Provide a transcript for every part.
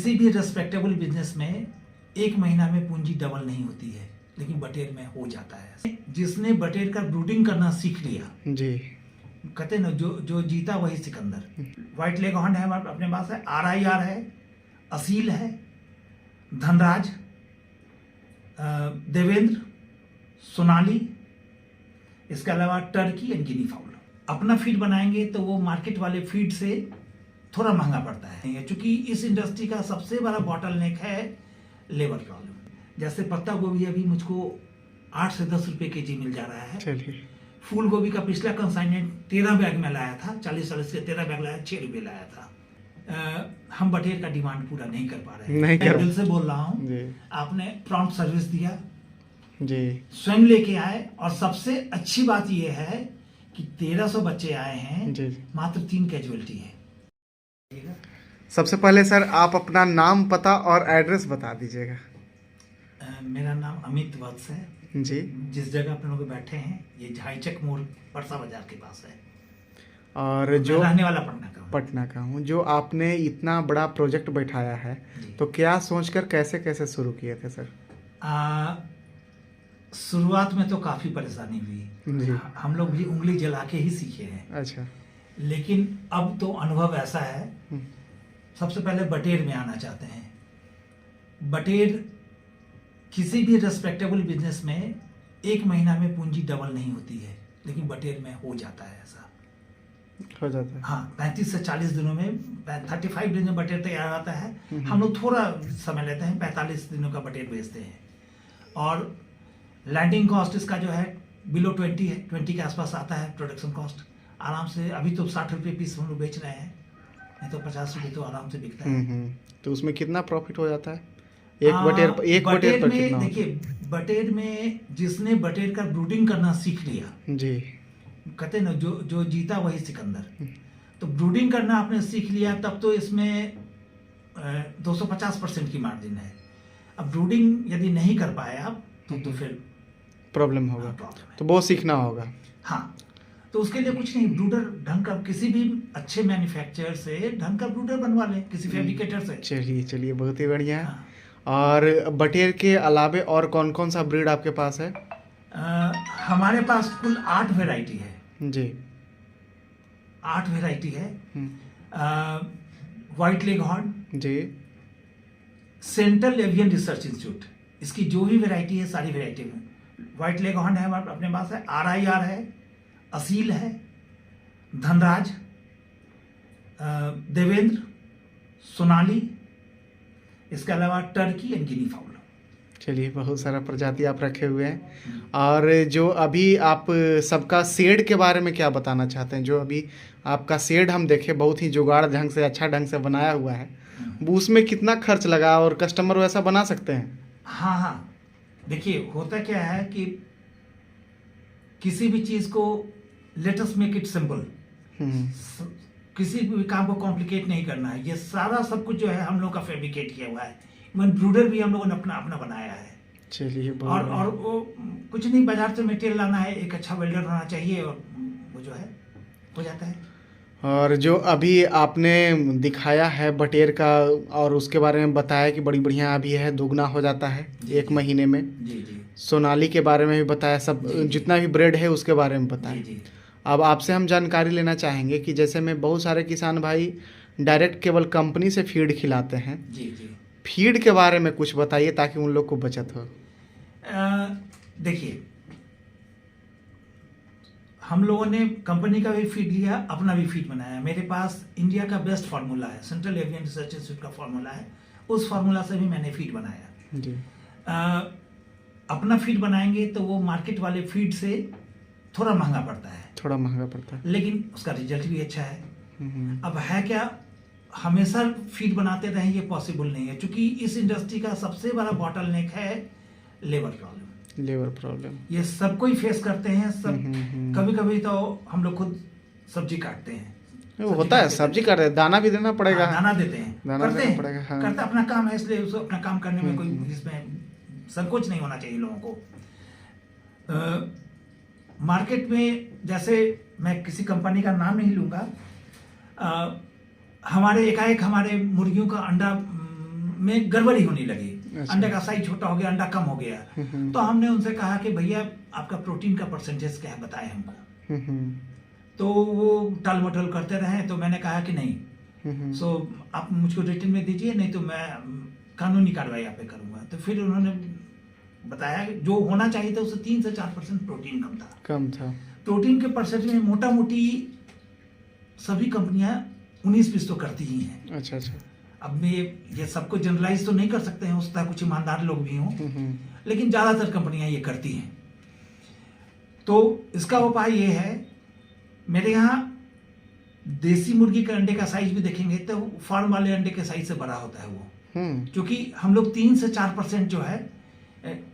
किसी भी respectable business में एक महीना में पूंजी डबल नहीं होती है, लेकिन बटेर में हो जाता है। जिसने बटेर का ब्रूडिंग करना सीख लिया जी, कहते ना, जो जीता वही सिकंदर। व्हाइट लेग हॉर्न है हमारे अपने पास है, RIR है, असील है, धनराज, देवेंद्र, सोनाली, इसके अलावा टर्की एंड गिनी फाउल। अपना फीड बनाएंगे तो वो मार्केट वाले फीड से थोड़ा महंगा पड़ता है, क्योंकि इस इंडस्ट्री का सबसे बड़ा बॉटलनेक है लेबर प्रॉब्लम। जैसे पत्ता गोभी अभी मुझको 8 से 10 रुपए केजी मिल जा रहा है। चलिए, फूल गोभी का पिछला कंसाइनमेंट 13 बैग में लाया था, 40 के 13 बैग लाया, 6 रुपये लाया था। हम बटेर का डिमांड पूरा नहीं कर पा रहे हैं। मैं दिल से बोल रहा हूँ, आपने प्रॉम्प्ट सर्विस दिया जी, स्वयं लेके आए, और सबसे अच्छी बात यह है कि 1300 बच्चे आए हैं जी। मात्र 3 कैजुअलिटी है। सबसे पहले सर आप अपना नाम, पता और एड्रेस बता दीजिएगा। मेरा नाम अमित वत्स है जी, जिस जगह अपन लोग बैठे हैं ये झाईचक मोड़ परसा बाजार के पास है, और जो रहने वाला पटना का हूँ। जो आपने इतना बड़ा प्रोजेक्ट बैठाया है, तो क्या सोचकर कैसे कैसे शुरू किए थे सर? शुरुआत में तो काफी परेशानी हुई जी, हम लोग भी उंगली जला के ही सीखे हैं। अच्छा, लेकिन अब तो अनुभव ऐसा है, सबसे पहले बटेर में आना चाहते हैं। बटेर किसी भी रेस्पेक्टेबल बिजनेस में एक महीना में पूंजी डबल नहीं होती है, लेकिन बटेर में हो जाता है ऐसा, हो जाता है। हाँ, 35 से 40 दिनों में, 35 दिन में बटेर तैयार आता है। हम लोग थोड़ा समय लेते हैं, 45 दिनों का बटेर बेचते हैं। और लैंडिंग कॉस्ट इसका जो है बिलो 20 है, 20 के आसपास आता है प्रोडक्शन कॉस्ट। आराम से अभी तो 60 रुपये पीस हम लोग बेच रहे हैं, नहीं तो 50 रुपये तो आराम से बिकता है। तो उसमें कितना प्रॉफिट हो जाता है एक बटेर पर कितना? देखिए, बटेर में जिसने बटेर का ब्रूडिंग करना सीख लिया जी, कहते ना, जो जीता वही सिकंदर। तो ब्रूडिंग करना आपने सीख लिया तब तो इसमें 250% की मार्जिन है। अब ब्रूडिंग यदि नहीं कर पाए आप तो फिर प्रॉब्लम होगा, तो वो सीखना होगा। हाँ, तो उसके लिए कुछ नहीं, ब्रूडर ढंग का किसी भी अच्छे मैन्युफैक्चरर से ढंग का ब्रूडर बनवा लें, किसी फैब्रिकेटर से। चलिए बहुत ही बढ़िया है। और बटेर के अलावे और कौन कौन सा ब्रीड आपके पास है? हमारे पास कुल 8 वेराइटी है जी, 8 वेराइटी है। व्हाइट लेग हॉर्न जी, सेंट्रल एवियन रिसर्च इंस्टीट्यूट, इसकी जो भी वेराइटी है सारी वेराइटी में। व्हाइट लेग हॉर्न है हमारे अपने पास है, RIR है, असील है, धनराज, देवेंद्र, सोनाली, इसके अलावा टर्की एंड गिनी फाउल। चलिए, बहुत सारा प्रजाति आप रखे हुए हैं। और जो अभी आप सबका शेड के बारे में क्या बताना चाहते हैं? जो अभी आपका शेड हम देखे बहुत ही जुगाड़ ढंग से, अच्छा ढंग से बनाया हुआ है, वो उसमें कितना खर्च लगा और कस्टमर वैसा बना सकते हैं? हाँ, देखिए होता क्या है कि किसी भी चीज को let us make it simple, किसी भी काम को कॉम्प्लिकेट नहीं करना है। ये सारा सब कुछ जो है हम लोग का फैब्रिकेट किया हुआ है। इवन ब्रूडर भी हम लोगों ने अपना बनाया है। चलिए, और वो कुछ नहीं, बाजार से मटेरियल लाना है, एक अच्छा वेल्डर होना चाहिए, और वो जो है हो जाता है। और जो अभी आपने दिखाया है बटेर का, और उसके बारे में बताया कि बड़ी बढ़िया अभी है, दोगुना हो जाता है एक महीने में। जी जी। सोनाली के बारे में भी बताया, सब जितना भी ब्रेड है उसके बारे में बताया। जी। अब आपसे हम जानकारी लेना चाहेंगे कि जैसे में बहुत सारे किसान भाई डायरेक्ट केवल कंपनी से फीड खिलाते हैं। जी जी। फीड के बारे में कुछ बताइए ताकि उन लोग को बचत हो। देखिए, हम लोगों ने कंपनी का भी फीड लिया, अपना भी फीड बनाया। मेरे पास इंडिया का बेस्ट फार्मूला है, सेंट्रल एवियन रिसर्च इंस्टीट्यूट का फार्मूला है, उस फार्मूला से भी मैंने फीड बनाया। जी, अपना फीड बनाएंगे तो वो मार्केट वाले फीड से थोड़ा महंगा पड़ता है, लेकिन उसका रिजल्ट भी अच्छा है। अब है क्या, हमेशा फीड बनाते रहें ये पॉसिबल नहीं है, क्योंकि इस इंडस्ट्री का सबसे बड़ा बॉटलनेक है लेबर प्रॉब्लम। ये सब कोई फेस करते हैं सब। कभी कभी तो हम लोग खुद सब्जी काटते हैं, वो होता है, सब्जी काटते हैं, दाना भी देना पड़ेगा। दाना देते हैं, करते हैं, करते अपना काम है, इसलिए उसको अपना काम करने में कोई इसमें संकोच नहीं होना चाहिए लोगों को। मार्केट में, जैसे मैं किसी कंपनी का नाम नहीं लूंगा, हमारे एकाएक हमारे मुर्गियों का अंडा में गड़बड़ी होने लगी। अंडे का साइज छोटा हो गया, अंडा कम हो गया। तो हमने उनसे कहा कि भैया आपका प्रोटीन का परसेंटेज क्या है, बताएं हमको। तो वो टाल मटोल करते रहे। तो मैंने कहा कि नहीं, सो आप मुझको रिटर्न में दीजिए, नहीं तो मैं कानूनी कार्रवाई आप पे करूंगा। तो फिर उन्होंने बताया जो होना चाहिए था उससे 3 से 4% प्रोटीन कम था। प्रोटीन के परसेंटेज में मोटा मोटी सभी कंपनियां 19-20 तो करती ही हैं। अच्छा। अब मैं ये सबको जनरलाइज तो नहीं कर सकते हैं, उसका कुछ ईमानदार लोग भी हों, लेकिन ज्यादातर कंपनियां ये करती हैं। तो इसका उपाय ये है, मेरे यहाँ देसी मुर्गी के अंडे का साइज भी देखेंगे तो फार्म वाले अंडे के साइज से बड़ा होता है वो, क्योंकि हम लोग 3 से 4% जो है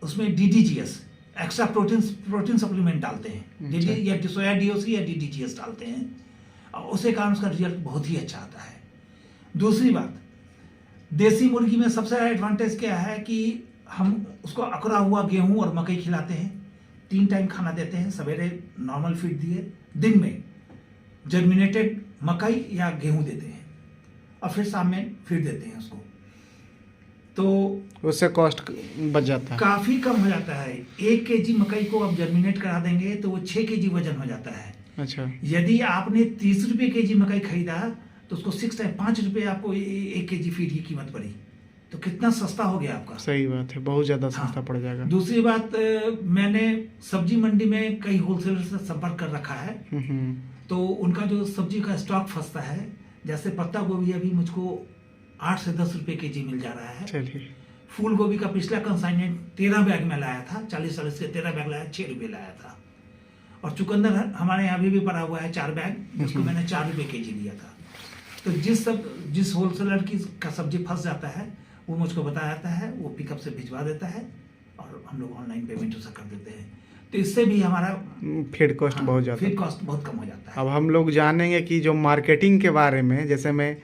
उसमें DDGS एक्स्ट्रा प्रोटीन सप्लीमेंट डालते हैं, या सोया DOC या DDGS डालते हैं, और उसके कारण उसका रिजल्ट बहुत ही अच्छा आता है। दूसरी बात, देसी मुर्गी में सबसे बड़ा एडवांटेज क्या है कि हम उसको अकड़ा हुआ गेहूं और मकई खिलाते हैं, 3 टाइम खाना देते हैं। सवेरे नॉर्मल फीड दिए, दिन में जर्मिनेटेड मकई या गेहूं देते हैं, और फिर शाम में फीड देते हैं उसको। तो उससे कॉस्ट बच जाता है, काफी कम हो जाता है। 1 kg मकई को आप जर्मिनेट करा देंगे तो वो 6 kg वजन हो जाता है। अच्छा। यदि आपने 30 रुपये kg मकई खरीदा तो उसको 6 टाइम 5 रुपये आपको 1 kg फीड की कीमत पड़ी, तो कितना सस्ता हो गया आपका। सही बात है, बहुत ज्यादा सस्ता पड़ जाएगा। दूसरी बात, मैंने सब्जी मंडी में कई होलसेलर से संपर्क कर रखा है, तो उनका जो सब्जी का स्टॉक फंसता है, जैसे पत्ता गोभी अभी मुझको 8 से 10 रुपये kg मिल जा रहा है। चलिए। फूल गोभी का पिछला कंसाइनमेंट 13 बैग में लाया था, 40 से 13 बैग लाया, 6 रुपये लाया था। और चुकंदर हमारे यहाँ अभी भी पड़ा हुआ है 4 बैग, जिसको मैंने 4 रुपये kg लिया था। तो जिस होलसेलर का सब्जी फंस जाता है वो मुझको बताया जाता है, वो पिकअप से भिजवा देता है और हम लोग ऑनलाइन पेमेंट उसे कर देते हैं। तो इससे भी हमारा फीड कॉस्ट बहुत जाता है, फीड कॉस्ट बहुत कम हो जाता है। अब हम लोग जानेंगे कि जो मार्केटिंग के बारे में, जैसे मैं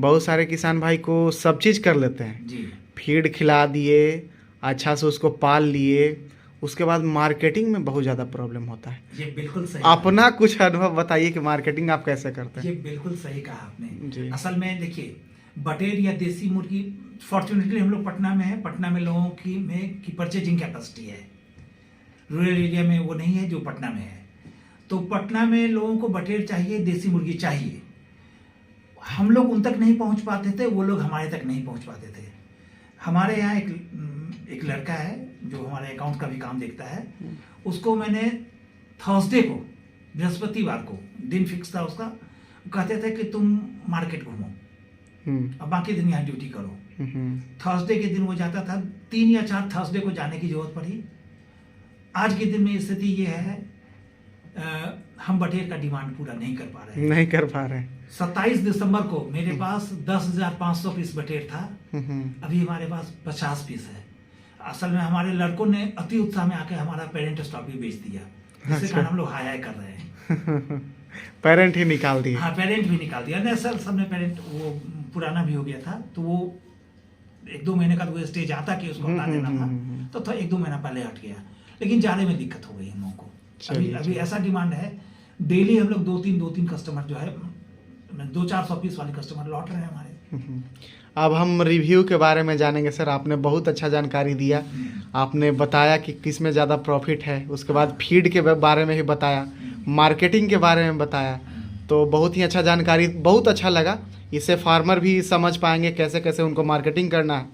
बहुत सारे किसान भाई को सब चीज़ कर लेते हैं जी, फीड खिला दिए, अच्छा से उसको पाल लिए, उसके बाद मार्केटिंग में बहुत ज़्यादा प्रॉब्लम होता है। ये बिल्कुल सही। अपना कुछ अनुभव बताइए कि मार्केटिंग आप कैसे करते हैं। ये बिल्कुल सही कहा आपने जी। असल में देखिए, बटेर या देसी मुर्गी, फॉर्चुनेटली हम लोग पटना में है, पटना में लोगों की परचेजिंग कैपेसिटी है, रूरल एरिया में वो नहीं है जो पटना में है। तो पटना में लोगों को बटेर चाहिए, देसी मुर्गी चाहिए। हम लोग उन तक नहीं पहुंच पाते थे, वो लोग हमारे तक नहीं पहुंच पाते थे। हमारे यहाँ एक लड़का है जो हमारे अकाउंट का भी काम देखता है, उसको मैंने थर्सडे को, बृहस्पतिवार को दिन फिक्स था उसका, कहते थे कि तुम मार्केट घूमो और बाकी दिन यहाँ ड्यूटी करो। थर्सडे के दिन वो जाता था, 3 या 4 थर्सडे को जाने की जरूरत पड़ी। आज के दिन में स्थिति ये है, हम बटेर का डिमांड पूरा नहीं कर पा रहे। 27 दिसंबर को मेरे पास 10,500 पीस बटेर था, अभी हमारे पास 50 पीस है। असल में हमारे लड़कों ने अति उत्साह में आके हमारा पेरेंट स्टॉक भी बेच दिया, जिसके कारण हम लोग हाय कर रहे हैं। पेरेंट ही निकाल दिया। हाँ, पेरेंट भी निकाल दिया। नहीं सर, सबने पेरेंट, वो पुराना भी हो गया था, तो वो 1-2 महीने का वो स्टेज आता कि उसको हटा देना था, तो 1-2 महीना पहले हट गया। लेकिन जाने में दिक्कत हो गई हम लोगों को। अभी ऐसा डिमांड है, डेली हम लोग 2-3 कस्टमर जो है, 200-400 पीस वाले कस्टमर लौट रहे हैं हमारे। अब हम रिव्यू के बारे में जानेंगे। सर, आपने बहुत अच्छा जानकारी दिया, आपने बताया कि किस में ज़्यादा प्रॉफिट है, उसके बाद फीड के बारे में भी बताया, मार्केटिंग के बारे में बताया, तो बहुत ही अच्छा जानकारी, बहुत अच्छा लगा। इससे फार्मर भी समझ पाएंगे कैसे कैसे उनको मार्केटिंग करना है।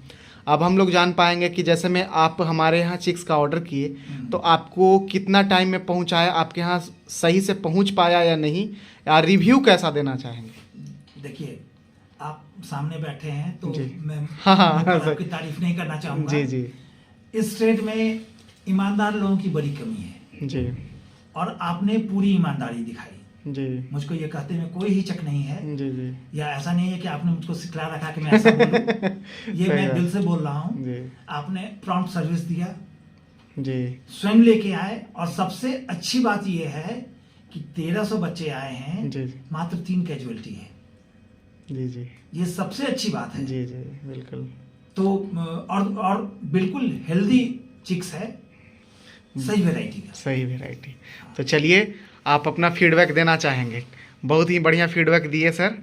अब हम लोग जान पाएंगे कि जैसे में आप हमारे यहाँ चिक्स का ऑर्डर किए तो आपको कितना टाइम में पहुँचाया, आपके यहाँ सही से पहुँच पाया या नहीं, या रिव्यू कैसा देना चाहेंगे। देखिए, आप सामने बैठे हैं तो मैं हाँ, आपकी तारीफ नहीं करना चाहूँगा। जी। इस स्टेट में ईमानदार लोगों की बड़ी कमी है जी, और आपने पूरी ईमानदारी दिखाई जी। मुझको ये कहते में कोई हिचक नहीं है। जी। या ऐसा नहीं है कि आपने मुझको सिखला रखा कि मैं ऐसा बोलूं। ये मैं दिल से बोल रहा हूँ। आपने प्रॉम्प्ट सर्विस दिया जी, स्वयं लेके आए, और सबसे अच्छी बात ये है कि 1300 बच्चे आए हैं जी, मात्र 3 कैजुअलिटी है। जी। ये सबसे अच्छी बात है। जी, बिल्कुल। तो और बिल्कुल हेल्दी चिक्स है, सही वैरायटी। तो चलिए, आप अपना फीडबैक देना चाहेंगे। बहुत ही बढ़िया फीडबैक दिए सर,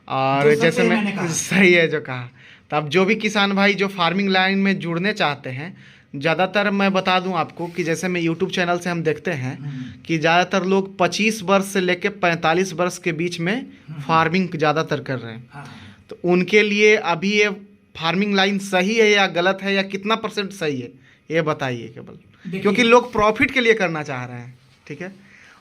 और जैसे मैं सही है जो कहा, तो अब जो भी किसान भाई जो फार्मिंग लाइन में जुड़ने चाहते हैं, ज़्यादातर मैं बता दूं आपको कि जैसे मैं यूट्यूब चैनल से हम देखते हैं कि ज़्यादातर लोग 25 वर्ष से लेकर 45 वर्ष के बीच में फार्मिंग ज़्यादातर कर रहे हैं। तो उनके लिए अभी ये फार्मिंग लाइन सही है या गलत है, या कितना % सही है, ये बताइए केवल, क्योंकि लोग प्रॉफिट के लिए करना चाह रहे हैं, ठीक है,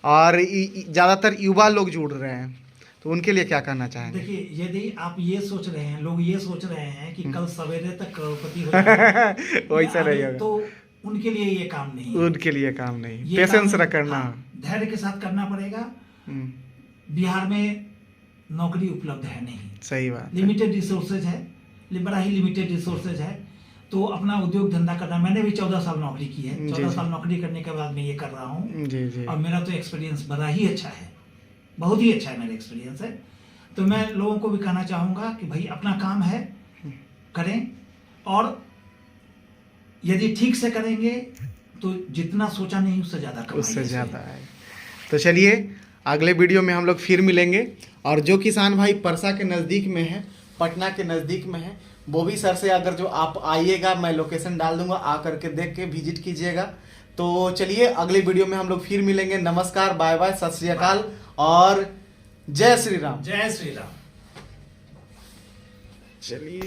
और ज़्यादातर युवा लोग जुड़ रहे हैं, तो उनके लिए क्या करना चाहेंगे? देखिए, यदि आप ये सोच रहे हैं, लोग ये सोच रहे हैं कि कल सवेरे तक करोड़पति हो जाएंगे वैसा नहीं होगा, तो उनके लिए ये काम नहीं है। उनके लिए काम नहीं, पेशेंस रखना, धैर्य के साथ करना पड़ेगा। बिहार में नौकरी उपलब्ध है नहीं, सही बात, लिमिटेड रिसोर्सेज है, बड़ा ही लिमिटेड रिसोर्सेज है। तो अपना उद्योग धंधा करना, मैंने भी 14 साल नौकरी की है, 14 साल नौकरी करने के बाद मैं ये कर रहा हूँ, और मेरा तो एक्सपीरियंस बड़ा ही अच्छा है, बहुत ही अच्छा है मेरा एक्सपीरियंस है। तो मैं लोगों को भी कहना चाहूँगा कि भाई अपना काम है, करें, और यदि ठीक से करेंगे तो जितना सोचा नहीं उससे ज़्यादा है। तो चलिए अगले वीडियो में हम लोग फिर मिलेंगे, और जो किसान भाई परसा के नज़दीक में है, पटना के नज़दीक में है, वो भी सर से अगर जो आप आइएगा, मैं लोकेशन डाल दूंगा, आ करके देख के विजिट कीजिएगा। तो चलिए अगले वीडियो में हम लोग फिर मिलेंगे। नमस्कार, बाय बाय, सत श्री अकाल और जय श्री राम। जय श्री राम। चलिए।